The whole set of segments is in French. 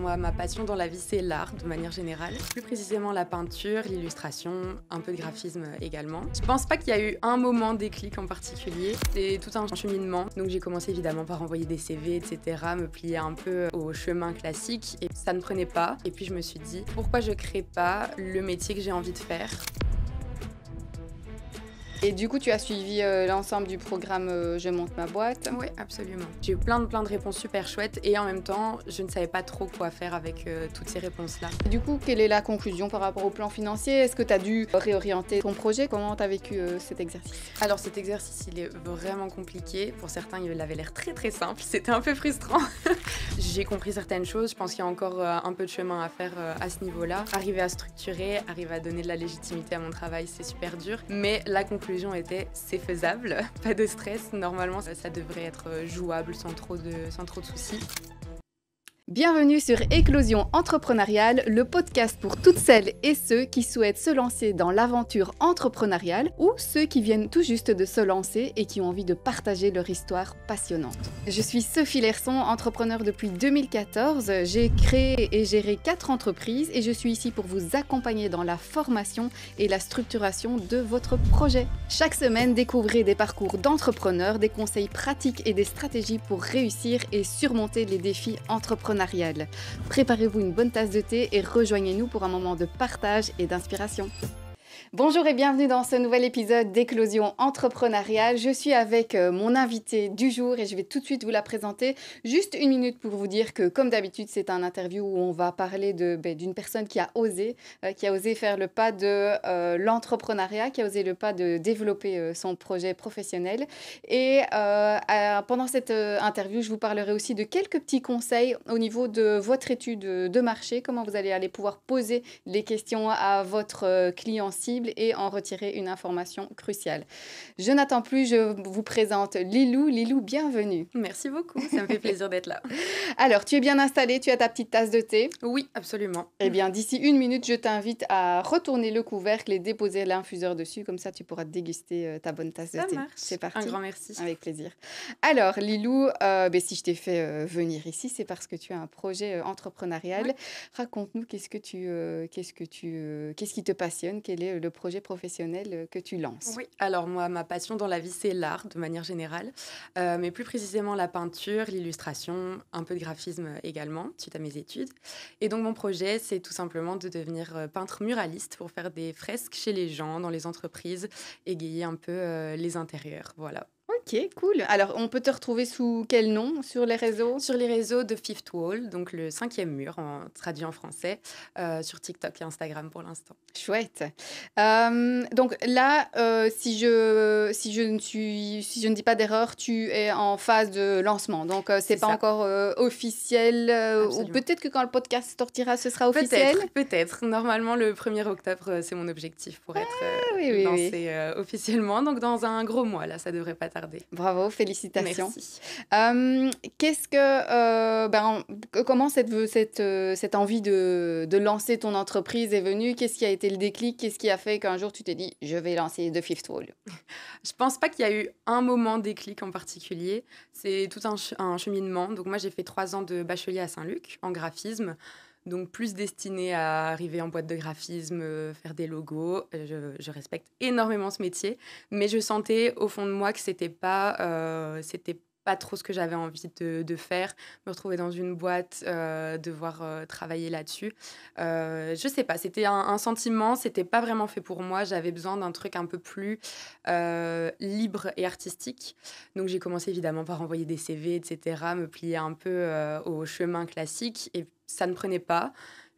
Moi, ma passion dans la vie, c'est l'art de manière générale. Plus précisément la peinture, l'illustration, un peu de graphisme également. Je pense pas qu'il y a eu un moment déclic en particulier. C'est tout un cheminement. Donc j'ai commencé évidemment par envoyer des CV, etc., me plier un peu au chemin classique et ça ne prenait pas. Et puis je me suis dit, pourquoi je crée pas le métier que j'ai envie de faire ? Et du coup, tu as suivi l'ensemble du programme Je monte ma boîte. Oui, absolument. J'ai eu plein de réponses super chouettes et en même temps, je ne savais pas trop quoi faire avec toutes ces réponses-là. Du coup, quelle est la conclusion par rapport au plan financier? Est-ce que tu as dû réorienter ton projet? Comment tu as vécu cet exercice? Alors cet exercice, il est vraiment compliqué. Pour certains, il avait l'air très simple. C'était un peu frustrant. J'ai compris certaines choses. Je pense qu'il y a encore un peu de chemin à faire à ce niveau-là. Arriver à structurer, arriver à donner de la légitimité à mon travail, c'est super dur. Mais la conclusion était, c'est faisable. Pas de stress. Normalement, ça devrait être jouable sans trop de soucis. Bienvenue sur Éclosion entrepreneuriale, le podcast pour toutes celles et ceux qui souhaitent se lancer dans l'aventure entrepreneuriale ou ceux qui viennent tout juste de se lancer et qui ont envie de partager leur histoire passionnante. Je suis Sophie Lerson, entrepreneur depuis 2014. J'ai créé et géré 4 entreprises et je suis ici pour vous accompagner dans la formation et la structuration de votre projet. Chaque semaine, découvrez des parcours d'entrepreneurs, des conseils pratiques et des stratégies pour réussir et surmonter les défis entrepreneuriaux. Préparez-vous une bonne tasse de thé et rejoignez-nous pour un moment de partage et d'inspiration. Bonjour et bienvenue dans ce nouvel épisode d'Éclosion entrepreneuriale. Je suis avec mon invitée du jour et je vais tout de suite vous la présenter. Juste une minute pour vous dire que, comme d'habitude, c'est un interview où on va parler d'une personne qui a osé faire le pas de l'entrepreneuriat, qui a osé le pas de développer son projet professionnel. Et pendant cette interview, je vous parlerai aussi de quelques petits conseils au niveau de votre étude de marché, comment vous allez pouvoir poser les questions à votre client cible et en retirer une information cruciale. Je n'attends plus, je vous présente Lilou. Lilou, bienvenue. Merci beaucoup, ça me fait plaisir d'être là. Alors, tu es bien installée, tu as ta petite tasse de thé? Oui, absolument. Eh bien, d'ici 1 minute, je t'invite à retourner le couvercle et déposer l'infuseur dessus. Comme ça, tu pourras déguster ta bonne tasse de thé. Ça marche. C'est parti. Un grand merci. Avec plaisir. Alors, Lilou, si je t'ai fait venir ici, c'est parce que tu as un projet entrepreneurial. Ouais. Raconte-nous qu'est-ce qui te passionne, quel est le projet professionnel que tu lances. Oui, alors moi, ma passion dans la vie, c'est l'art de manière générale, mais plus précisément la peinture, l'illustration, un peu de graphisme également, suite à mes études. Et donc mon projet, c'est tout simplement de devenir peintre muraliste pour faire des fresques chez les gens, dans les entreprises, égayer un peu les intérieurs, voilà. Ok, cool. Alors, on peut te retrouver sous quel nom sur les réseaux? Sur les réseaux de Fifth Wall, donc le 5e mur, traduit en français, sur TikTok et Instagram pour l'instant. Chouette. Donc là, si je ne dis pas d'erreur, tu es en phase de lancement. Donc, c'est pas ça. encore officiel. Ou Absolument. peut-être que quand le podcast sortira, ce sera officiel. Peut-être. Normalement, le 1er octobre, c'est mon objectif pour être oui. lancé officiellement. Donc, dans un gros mois, là, ça devrait pas tarder. Bravo, félicitations. Merci. Comment cette envie de lancer ton entreprise est venue? Qu'est-ce qui a été le déclic? Qu'est-ce qui a fait qu'un jour tu t'es dit, je vais lancer The Fifth Wall? Je pense pas qu'il y a eu un moment déclic en particulier. C'est tout un cheminement. Donc, moi, j'ai fait 3 ans de bachelier à Saint-Luc en graphisme. Donc, plus destiné à arriver en boîte de graphisme, faire des logos. Je respecte énormément ce métier. Mais je sentais au fond de moi que c'était pas trop ce que j'avais envie de faire. Me retrouver dans une boîte, devoir travailler là-dessus. Je sais pas, c'était un sentiment. C'était pas vraiment fait pour moi. J'avais besoin d'un truc un peu plus libre et artistique. Donc, j'ai commencé évidemment par envoyer des CV, etc., me plier un peu au chemin classique. Et ça ne prenait pas.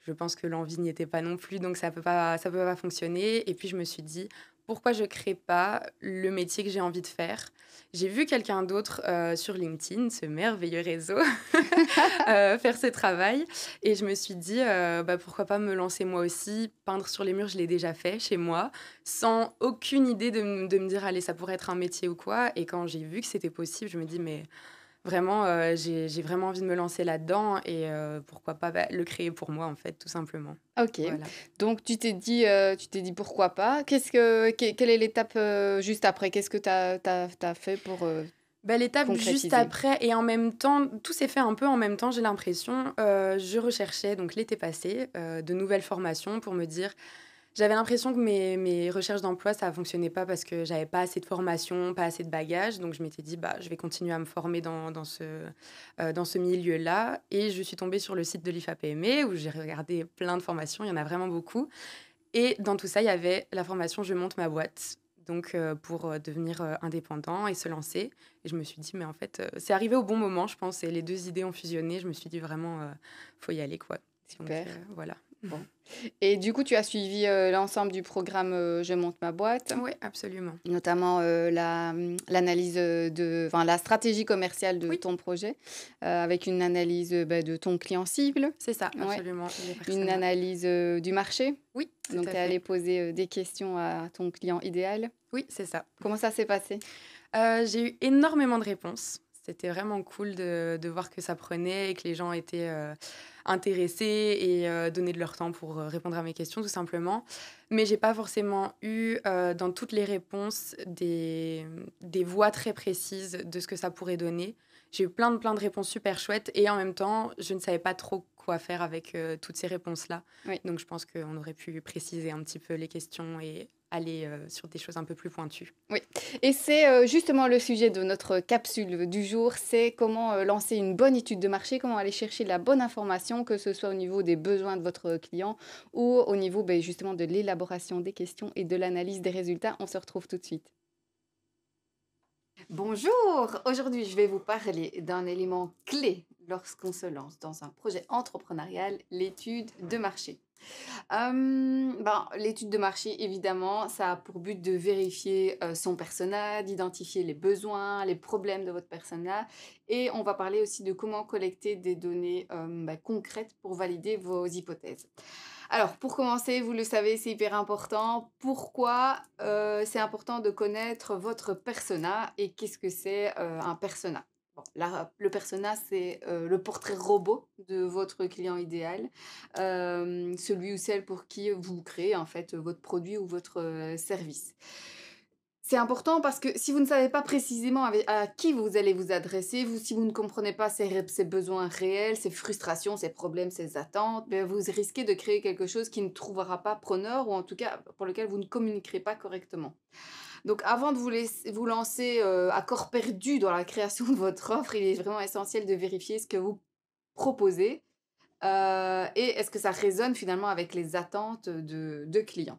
Je pense que l'envie n'y était pas non plus, donc ça peut pas fonctionner. Et puis je me suis dit, pourquoi je crée pas le métier que j'ai envie de faire? J'ai vu quelqu'un d'autre sur LinkedIn, ce merveilleux réseau, faire ce travail. Et je me suis dit, pourquoi pas me lancer moi aussi? Peindre sur les murs, je l'ai déjà fait chez moi, sans aucune idée de me dire, allez, ça pourrait être un métier ou quoi. Et quand j'ai vu que c'était possible, je me dis, mais... Vraiment, j'ai vraiment envie de me lancer là-dedans et pourquoi pas le créer pour moi, en fait, tout simplement. Ok. Voilà. Donc, tu t'es dit pourquoi pas. Quelle est l'étape juste après? Qu'est-ce que tu as fait pour Bah, l'étape juste concrétiser? après et en même temps, tout s'est fait un peu en même temps, j'ai l'impression. Je recherchais donc l'été passé, de nouvelles formations pour me dire j'avais l'impression que mes recherches d'emploi, ça fonctionnait pas parce que j'avais pas assez de formation, pas assez de bagages. Donc je m'étais dit: «Bah, je vais continuer à me former dans ce milieu-là» et je suis tombée sur le site de l'IFAPME où j'ai regardé plein de formations, il y en a vraiment beaucoup et dans tout ça, il y avait la formation «Je monte ma boîte», donc pour, devenir, indépendant et se lancer et je me suis dit: «Mais en fait, c'est arrivé au bon moment», je pense et les 2 idées ont fusionné. Je me suis dit vraiment, «Faut y aller, quoi». Donc Super. voilà. Bon. Et du coup, tu as suivi, l'ensemble du programme, Je monte ma boîte, Oui, absolument. notamment, l'analyse, la stratégie commerciale de Oui. ton projet, avec une analyse, de ton client cible. C'est ça, Ouais. absolument, les Une personas. analyse, du marché. Oui, tout Donc à tu es fait. allée poser, des questions à ton client idéal. Oui, c'est ça. Comment ça s'est passé? J'ai eu énormément de réponses. C'était vraiment cool de voir que ça prenait et que les gens étaient, intéressés et donnaient de leur temps pour, répondre à mes questions, tout simplement. Mais j'ai pas forcément eu, dans toutes les réponses des voies très précises de ce que ça pourrait donner. J'ai eu plein de réponses super chouettes et en même temps, je ne savais pas trop quoi faire avec, toutes ces réponses-là. Oui. Donc je pense qu'on aurait pu préciser un petit peu les questions et aller, sur des choses un peu plus pointues. Oui, et c'est, justement le sujet de notre capsule du jour, c'est comment, lancer une bonne étude de marché, comment aller chercher la bonne information, que ce soit au niveau des besoins de votre client ou au niveau, justement de l'élaboration des questions et de l'analyse des résultats. On se retrouve tout de suite. Bonjour! Aujourd'hui, je vais vous parler d'un élément clé lorsqu'on se lance dans un projet entrepreneurial, l'étude de marché. L'étude de marché, évidemment, ça a pour but de vérifier son persona, d'identifier les besoins, les problèmes de votre persona. Et on va parler aussi de comment collecter des données concrètes pour valider vos hypothèses. Alors, pour commencer, vous le savez, c'est hyper important. Pourquoi c'est important de connaître votre persona et qu'est-ce que c'est un persona? Bon, le persona, c'est le portrait robot de votre client idéal, celui ou celle pour qui vous créez en fait votre produit ou votre service. C'est important parce que si vous ne savez pas précisément à qui vous allez vous adresser, si vous ne comprenez pas ses besoins réels, ses frustrations, ses problèmes, ses attentes, vous risquez de créer quelque chose qui ne trouvera pas preneur ou en tout cas pour lequel vous ne communiquerez pas correctement. Donc avant de vous lancer à corps perdu dans la création de votre offre, il est vraiment essentiel de vérifier ce que vous proposez et est-ce que ça résonne finalement avec les attentes de clients.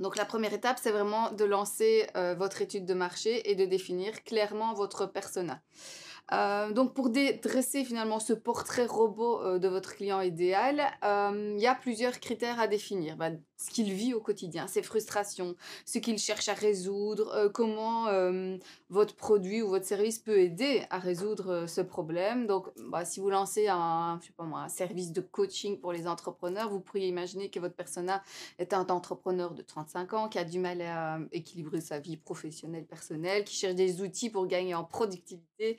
Donc la première étape, c'est vraiment de lancer, votre étude de marché et de définir clairement votre persona. Donc pour dresser finalement ce portrait robot, de votre client idéal, il y a plusieurs critères à définir. Ce qu'il vit au quotidien, ses frustrations, ce qu'il cherche à résoudre, comment, votre produit ou votre service peut aider à résoudre, ce problème. Donc, si vous lancez je sais pas moi, un service de coaching pour les entrepreneurs, vous pourriez imaginer que votre persona est un entrepreneur de 35 ans qui a du mal à équilibrer sa vie professionnelle, personnelle, qui cherche des outils pour gagner en productivité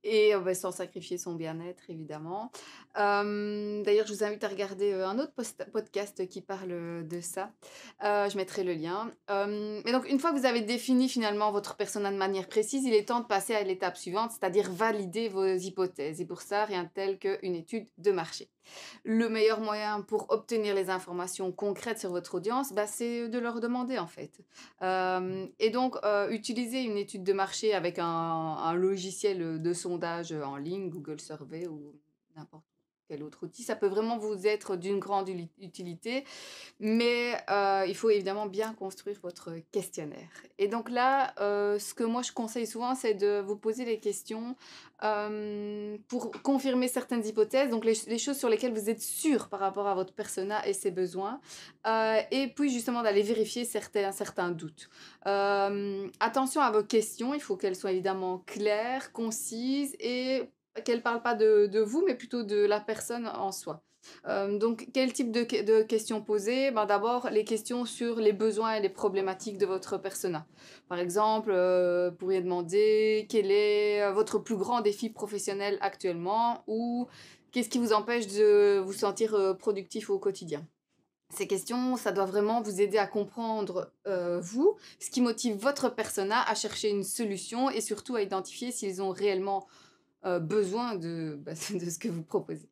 et sans sacrifier son bien-être évidemment. D'ailleurs, je vous invite à regarder, un autre podcast qui parle, de ça. Je mettrai le lien. Et donc une fois que vous avez défini finalement votre persona de manière précise, il est temps de passer à l'étape suivante, c'est-à-dire valider vos hypothèses et pour ça, rien de tel qu'une étude de marché. Le meilleur moyen pour obtenir les informations concrètes sur votre audience, c'est de leur demander en fait. Et donc, utiliser une étude de marché avec un logiciel de sondage en ligne, Google Survey ou n'importe quel autre outil, ça peut vraiment vous être d'une grande utilité, mais il faut évidemment bien construire votre questionnaire. Et donc là, ce que moi je conseille souvent, c'est de vous poser les questions pour confirmer certaines hypothèses, donc les choses sur lesquelles vous êtes sûr par rapport à votre persona et ses besoins, et puis justement d'aller vérifier certains doutes. Attention à vos questions, il faut qu'elles soient évidemment claires, concises et qu'elles ne parlent pas de vous, mais plutôt de la personne en soi. Donc, quel type de questions poser? D'abord, les questions sur les besoins et les problématiques de votre persona. Par exemple, vous pourriez demander quel est votre plus grand défi professionnel actuellement ou qu'est-ce qui vous empêche de vous sentir productif au quotidien. Ces questions, ça doit vraiment vous aider à comprendre, vous, ce qui motive votre persona à chercher une solution et surtout à identifier s'ils ont réellement, besoin de ce que vous proposez.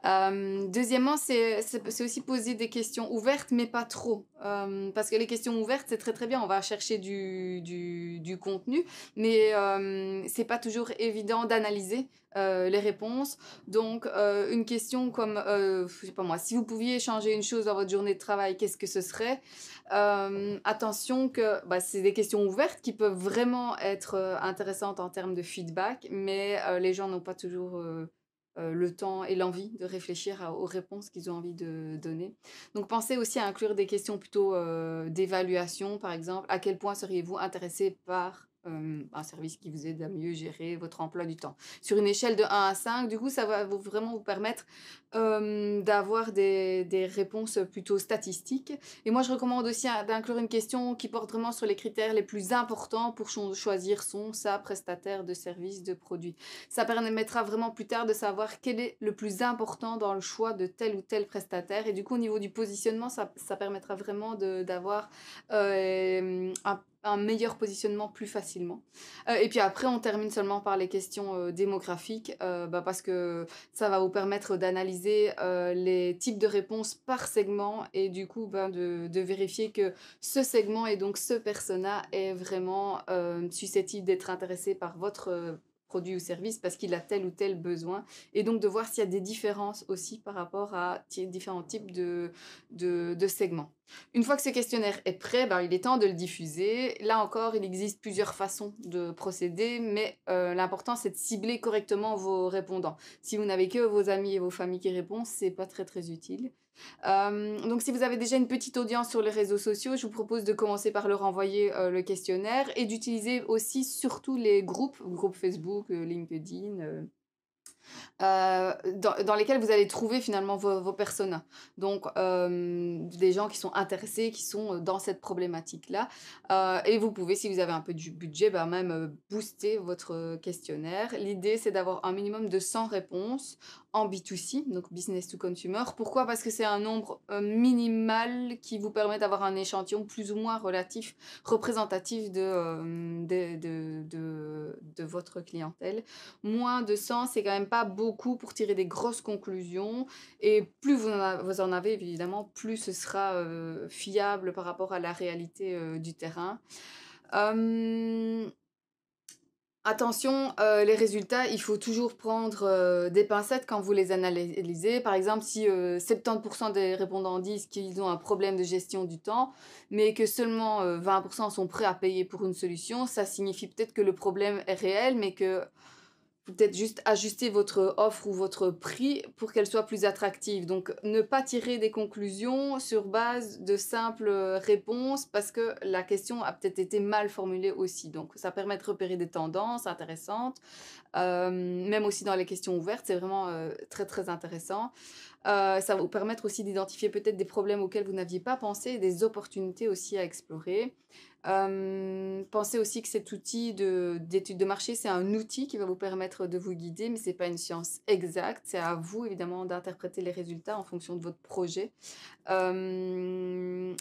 Deuxièmement, c'est aussi poser des questions ouvertes, mais pas trop. Parce que les questions ouvertes, c'est très, très bien, on va chercher du contenu, mais c'est pas toujours évident d'analyser, les réponses. Donc une question comme, je sais pas moi, si vous pouviez changer une chose dans votre journée de travail, qu'est-ce que ce serait? Attention que, bah, c'est des questions ouvertes qui peuvent vraiment être, intéressantes en termes de feedback, mais les gens n'ont pas toujours, le temps et l'envie de réfléchir aux réponses qu'ils ont envie de donner. Donc pensez aussi à inclure des questions plutôt d'évaluation, par exemple. À quel point seriez-vous intéressé par un service qui vous aide à mieux gérer votre emploi du temps? Sur une échelle de 1 à 5, du coup, ça va vraiment vous permettre d'avoir des réponses plutôt statistiques. Et moi, je recommande aussi d'inclure une question qui porte vraiment sur les critères les plus importants pour choisir sa prestataire de service, de produit. Ça permettra vraiment plus tard de savoir quel est le plus important dans le choix de tel ou tel prestataire. Et du coup, au niveau du positionnement, ça permettra vraiment d'avoir un meilleur positionnement plus facilement. Et puis après, on termine seulement par les questions démographiques, parce que ça va vous permettre d'analyser les types de réponses par segment et du coup de vérifier que ce segment et donc ce persona est vraiment susceptible d'être intéressé par votre produit ou service parce qu'il a tel ou tel besoin et donc de voir s'il y a des différences aussi par rapport à différents types de segments. Une fois que ce questionnaire est prêt, il est temps de le diffuser. Là encore, il existe plusieurs façons de procéder, mais l'important c'est de cibler correctement vos répondants. Si vous n'avez que vos amis et vos familles qui répondent, c'est pas très très utile. Donc si vous avez déjà une petite audience sur les réseaux sociaux, je vous propose de commencer par leur envoyer le questionnaire et d'utiliser aussi surtout les groupes Facebook, LinkedIn, dans lesquels vous allez trouver finalement vos personas. Donc, des gens qui sont intéressés, qui sont dans cette problématique-là. Et vous pouvez, si vous avez un peu du budget, même booster votre questionnaire. L'idée, c'est d'avoir un minimum de 100 réponses en B2C, donc business to consumer. Pourquoi? Parce que c'est un nombre minimal qui vous permet d'avoir un échantillon plus ou moins représentatif de votre clientèle. Moins de 100, c'est quand même pas beaucoup pour tirer des grosses conclusions. Et plus vous en avez, évidemment, plus ce sera fiable par rapport à la réalité du terrain. Attention, les résultats, il faut toujours prendre des pincettes quand vous les analysez. Par exemple, si 70% des répondants disent qu'ils ont un problème de gestion du temps, mais que seulement 20% sont prêts à payer pour une solution, ça signifie peut-être que le problème est réel, mais que peut-être juste ajuster votre offre ou votre prix pour qu'elle soit plus attractive. Donc, ne pas tirer des conclusions sur base de simples réponses parce que la question a peut-être été mal formulée aussi. Donc, ça permet de repérer des tendances intéressantes. Même aussi dans les questions ouvertes, c'est vraiment très, très intéressant. Ça va vous permettre aussi d'identifier peut-être des problèmes auxquels vous n'aviez pas pensé et des opportunités aussi à explorer. Pensez aussi que cet outil d'étude de marché, c'est un outil qui va vous permettre de vous guider, mais ce n'est pas une science exacte. C'est à vous, évidemment, d'interpréter les résultats en fonction de votre projet. N'hésitez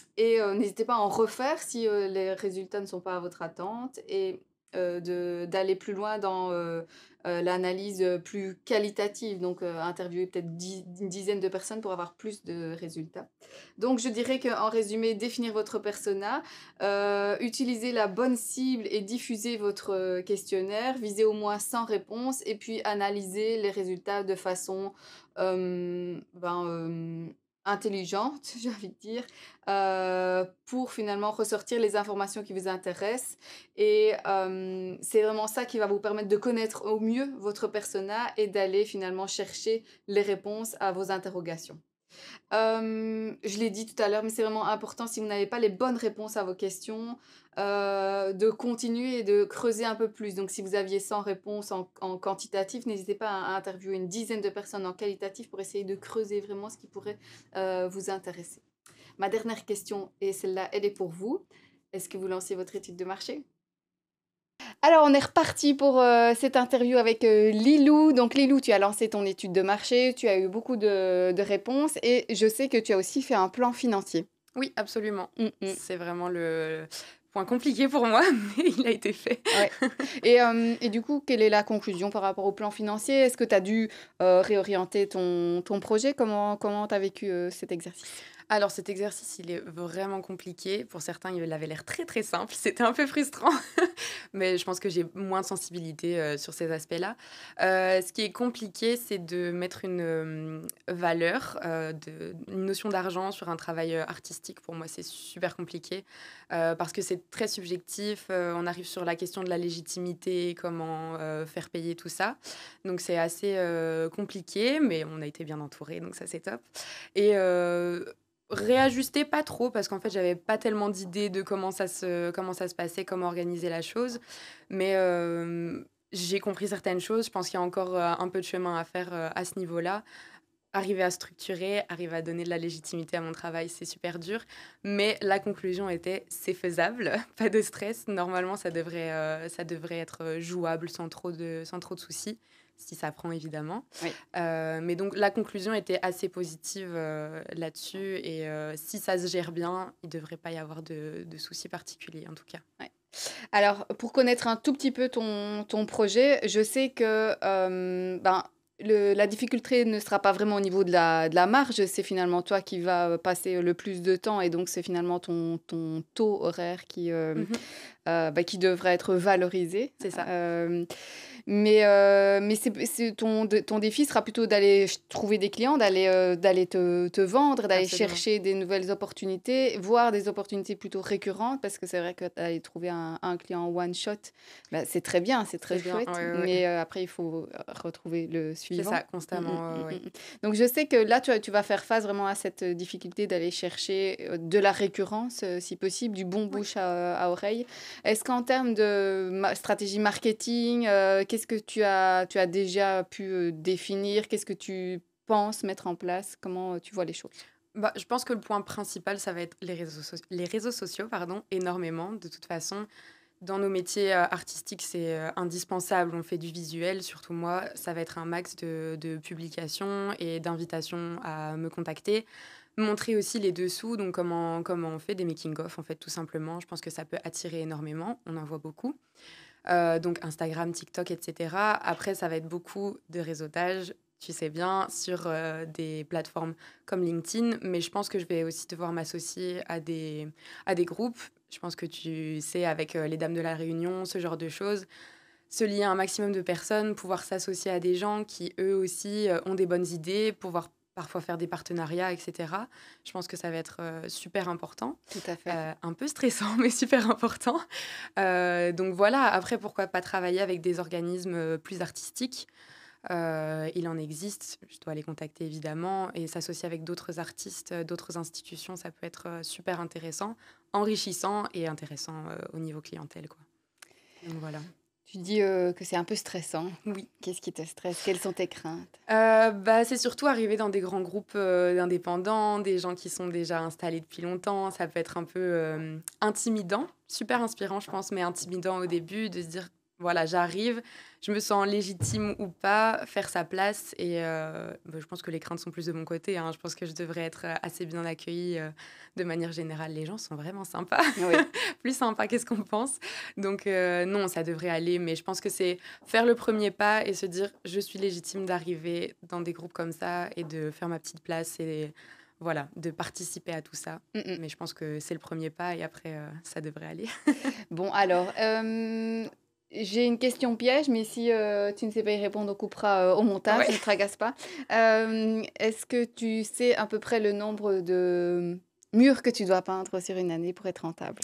pas à en refaire si les résultats ne sont pas à votre attente et d'aller plus loin dans l'analyse plus qualitative, donc interviewer peut-être une dizaine de personnes pour avoir plus de résultats. Donc je dirais qu'en résumé, définir votre persona, utiliser la bonne cible et diffuser votre questionnaire, viser au moins 100 réponses et puis analyser les résultats de façon intelligente, j'ai envie de dire, pour finalement ressortir les informations qui vous intéressent. Et c'est vraiment ça qui va vous permettre de connaître au mieux votre persona et d'aller finalement chercher les réponses à vos interrogations. Je l'ai dit tout à l'heure, mais c'est vraiment important si vous n'avez pas les bonnes réponses à vos questions, de continuer et de creuser un peu plus. Donc si vous aviez 100 réponses en quantitatif, n'hésitez pas à interviewer une dizaine de personnes en qualitatif pour essayer de creuser vraiment ce qui pourrait vous intéresser. Ma dernière question, et celle-là, elle est pour vous. Est-ce que vous lancez votre étude de marché? Alors, on est reparti pour cette interview avec Lilou. Donc, Lilou, tu as lancé ton étude de marché, tu as eu beaucoup de réponses et je sais que tu as aussi fait un plan financier. Oui, absolument. Mm, mm. C'est vraiment le point compliqué pour moi, mais il a été fait. Ouais. Et du coup, quelle est la conclusion par rapport au plan financier? Est-ce que tu as dû réorienter ton projet? Comment tu as vécu cet exercice? Alors cet exercice, il est vraiment compliqué. Pour certains, il avait l'air très très simple. C'était un peu frustrant, mais je pense que j'ai moins de sensibilité sur ces aspects-là. Ce qui est compliqué, c'est de mettre une valeur, une notion d'argent sur un travail artistique. Pour moi, c'est super compliqué parce que c'est très subjectif. On arrive sur la question de la légitimité, comment faire payer tout ça. Donc c'est assez compliqué, mais on a été bien entouré, donc ça c'est top. Et réajuster pas trop parce qu'en fait j'avais pas tellement d'idées de comment ça se passait, comment organiser la chose, mais j'ai compris certaines choses. Je pense qu'il y a encore un peu de chemin à faire à ce niveau-là. Arriver à structurer, arriver à donner de la légitimité à mon travail, c'est super dur. Mais la conclusion était, c'est faisable, pas de stress. Normalement, ça devrait être jouable sans trop de soucis, si ça prend évidemment. Oui. Mais donc, la conclusion était assez positive là-dessus. Et si ça se gère bien, il ne devrait pas y avoir de soucis particuliers, en tout cas. Ouais. Alors, pour connaître un tout petit peu ton projet, je sais que la difficulté ne sera pas vraiment au niveau de la marge, c'est finalement toi qui vas passer le plus de temps et donc c'est finalement ton taux horaire Mhm. qui devrait être valorisé. C'est ça. Mais ton défi sera plutôt d'aller trouver des clients, d'aller te vendre, d'aller Absolument. chercher des nouvelles opportunités, voire des opportunités plutôt récurrentes, parce que c'est vrai que d'aller trouver un client one shot, bah, c'est très bien, c'est très C'est bien. chouette, Ouais, ouais, ouais. mais après il faut retrouver le C'est suivant. ça, constamment. Ouais, ouais. Donc je sais que là tu vas faire face vraiment à cette difficulté d'aller chercher de la récurrence, si possible, du bon Oui. bouche à oreille. Est-ce qu'en termes de stratégie marketing, qu'est-ce que tu as déjà pu définir? Qu'est-ce que tu penses mettre en place? Comment tu vois les choses? Bah, je pense que le point principal, ça va être les réseaux sociaux, pardon, énormément. De toute façon, dans nos métiers artistiques, c'est indispensable. On fait du visuel, surtout moi. Ça va être un max de publications et d'invitations à me contacter. Montrer aussi les dessous, donc comment on fait des making-of, en fait, tout simplement. Je pense que ça peut attirer énormément. On en voit beaucoup. Donc Instagram, TikTok, etc. Après, ça va être beaucoup de réseautage, tu sais bien, sur des plateformes comme LinkedIn. Mais je pense que je vais aussi devoir m'associer à des groupes. Je pense que tu sais, avec les Dames de la Réunion, ce genre de choses, se lier à un maximum de personnes, pouvoir s'associer à des gens qui, eux aussi, ont des bonnes idées, pouvoir parfois faire des partenariats, etc. Je pense que ça va être super important. Tout à fait. Un peu stressant, mais super important. Donc voilà, après, pourquoi pas travailler avec des organismes plus artistiques. Il en existe, je dois les contacter évidemment, et s'associer avec d'autres artistes, d'autres institutions, ça peut être super intéressant, enrichissant et intéressant au niveau clientèle, quoi. Donc voilà. Tu dis que c'est un peu stressant. Oui. Qu'est-ce qui te stresse? Quelles sont tes craintes? Bah, c'est surtout arriver dans des grands groupes d'indépendants, des gens qui sont déjà installés depuis longtemps. Ça peut être un peu intimidant, super inspirant, je pense, mais intimidant au début de se dire, voilà, j'arrive, je me sens légitime ou pas, faire sa place. Et bah, je pense que les craintes sont plus de mon côté, hein. Je pense que je devrais être assez bien accueillie de manière générale. Les gens sont vraiment sympas, Oui. plus sympas qu'est-ce qu'on pense. Donc non, ça devrait aller, mais je pense que c'est faire le premier pas et se dire je suis légitime d'arriver dans des groupes comme ça et de faire ma petite place et voilà, de participer à tout ça. Mm, mm. Mais je pense que c'est le premier pas et après ça devrait aller. Bon, alors, j'ai une question piège, mais si tu ne sais pas y répondre, on coupera au montage, Ouais. ne te tracasse pas. Est-ce que tu sais à peu près le nombre de murs que tu dois peindre sur une année pour être rentable?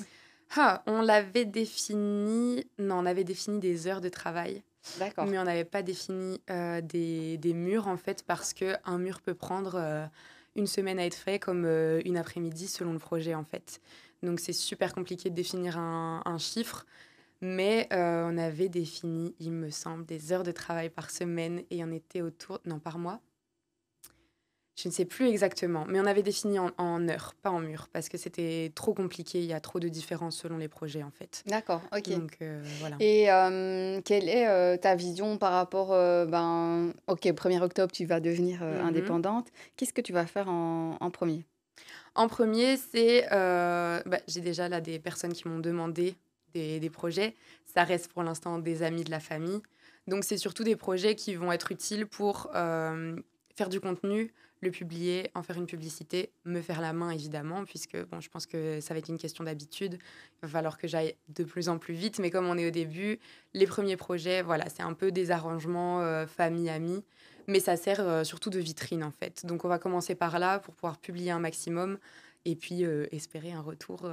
Ah, on l'avait défini, non, on avait défini des heures de travail, D'accord. mais on n'avait pas défini des murs en fait parce que un mur peut prendre une semaine à être fait comme une après-midi selon le projet en fait. Donc c'est super compliqué de définir un chiffre. Mais on avait défini, il me semble, des heures de travail par semaine et on était autour... Non, par mois. Je ne sais plus exactement, mais on avait défini en heures, pas en murs, parce que c'était trop compliqué. Il y a trop de différences selon les projets, en fait. D'accord, ok. Donc, voilà. Et quelle est ta vision par rapport, ok, 1er octobre, tu vas devenir Mhm. indépendante. Qu'est-ce que tu vas faire en premier? En premier, c'est... j'ai déjà là des personnes qui m'ont demandé des projets. Ça reste pour l'instant des amis de la famille. Donc, c'est surtout des projets qui vont être utiles pour faire du contenu, le publier, en faire une publicité, me faire la main, évidemment, puisque bon, je pense que ça va être une question d'habitude. Il va falloir que j'aille de plus en plus vite. Mais comme on est au début, les premiers projets, voilà, c'est un peu des arrangements famille-amis. Mais ça sert surtout de vitrine, en fait. Donc, on va commencer par là pour pouvoir publier un maximum et puis espérer un retour,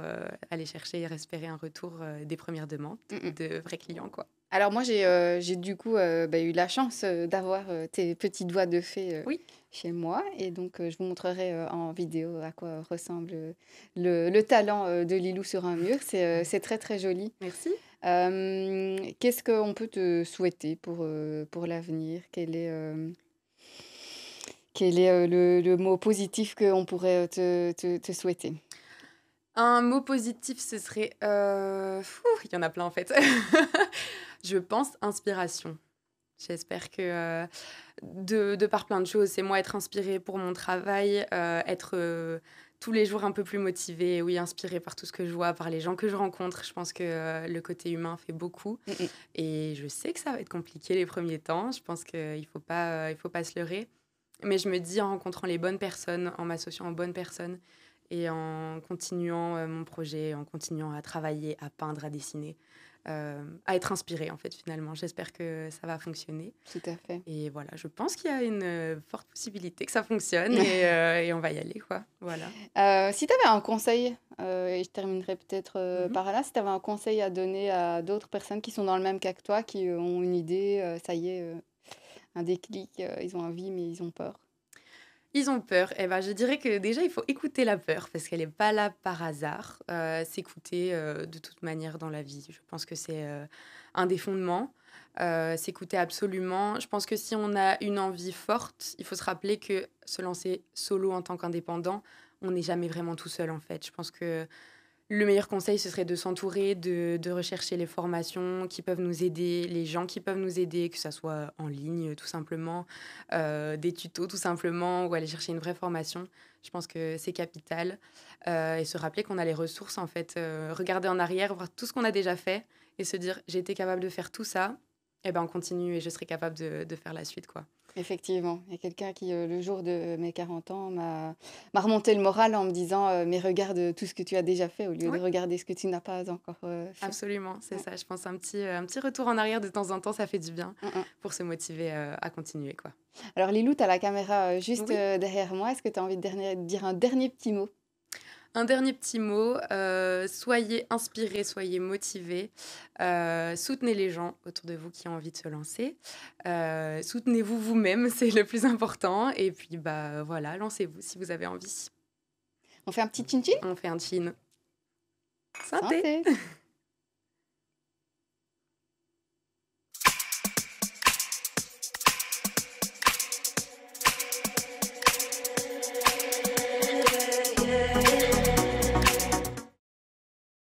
aller chercher et espérer un retour des premières demandes Mm, mm. de vrais clients, quoi. Alors moi, j'ai du coup eu la chance d'avoir tes petits doigts de fée Oui, chez moi. Et donc, je vous montrerai en vidéo à quoi ressemble le talent de Lilou sur un mur. C'est très, très joli. merci. Qu'est-ce qu'on peut te souhaiter pour l'avenir? Quel est le mot positif qu'on pourrait te souhaiter? Un mot positif, ce serait... il y en a plein, en fait. Je pense inspiration. J'espère que de par plein de choses, c'est moi être inspirée pour mon travail, être tous les jours un peu plus motivée, oui, inspirée par tout ce que je vois, par les gens que je rencontre. Je pense que le côté humain fait beaucoup. Mm, mm. Et je sais que ça va être compliqué les premiers temps. Je pense qu'il il faut pas se leurrer. Mais je me dis en rencontrant les bonnes personnes, en m'associant aux bonnes personnes et en continuant mon projet, en continuant à travailler, à peindre, à dessiner, à être inspirée en fait finalement. J'espère que ça va fonctionner. Tout à fait. Et voilà, je pense qu'il y a une forte possibilité que ça fonctionne et on va y aller quoi. Voilà. Si tu avais un conseil, et je terminerai peut-être Mhm. par là, si tu avais un conseil à donner à d'autres personnes qui sont dans le même cas que toi, qui ont une idée, ça y est, un déclic, ils ont envie mais ils ont peur. Ils ont peur. Eh ben, je dirais que déjà, il faut écouter la peur parce qu'elle n'est pas là par hasard. S'écouter de toute manière dans la vie. Je pense que c'est un des fondements. S'écouter absolument. Je pense que si on a une envie forte, il faut se rappeler que se lancer solo en tant qu'indépendant, on n'est jamais vraiment tout seul en fait. Je pense que le meilleur conseil, ce serait de s'entourer, de rechercher les formations qui peuvent nous aider, les gens qui peuvent nous aider, que ça soit en ligne tout simplement, des tutos tout simplement, ou aller chercher une vraie formation. Je pense que c'est capital. Et se rappeler qu'on a les ressources en fait. Regarder en arrière, voir tout ce qu'on a déjà fait et se dire j'ai été capable de faire tout ça, et ben on continue et je serai capable de faire la suite quoi. Effectivement, il y a quelqu'un qui, le jour de mes 40 ans, m'a remonté le moral en me disant, «Mais regarde tout ce que tu as déjà fait au lieu de Oui, regarder ce que tu n'as pas encore fait». absolument, c'est Mm, ça. Je pense un petit retour en arrière de temps en temps, ça fait du bien mm, mm. pour se motiver à continuer quoi. Alors Lilou, tu as la caméra juste Oui. derrière moi. Est-ce que tu as envie de dire un dernier petit mot? Un dernier petit mot, soyez inspirés, soyez motivés, soutenez les gens autour de vous qui ont envie de se lancer, soutenez-vous vous-même, c'est le plus important et puis, bah, voilà, lancez-vous si vous avez envie. On fait un petit chin-chin? On fait un chin. Santé! Santé!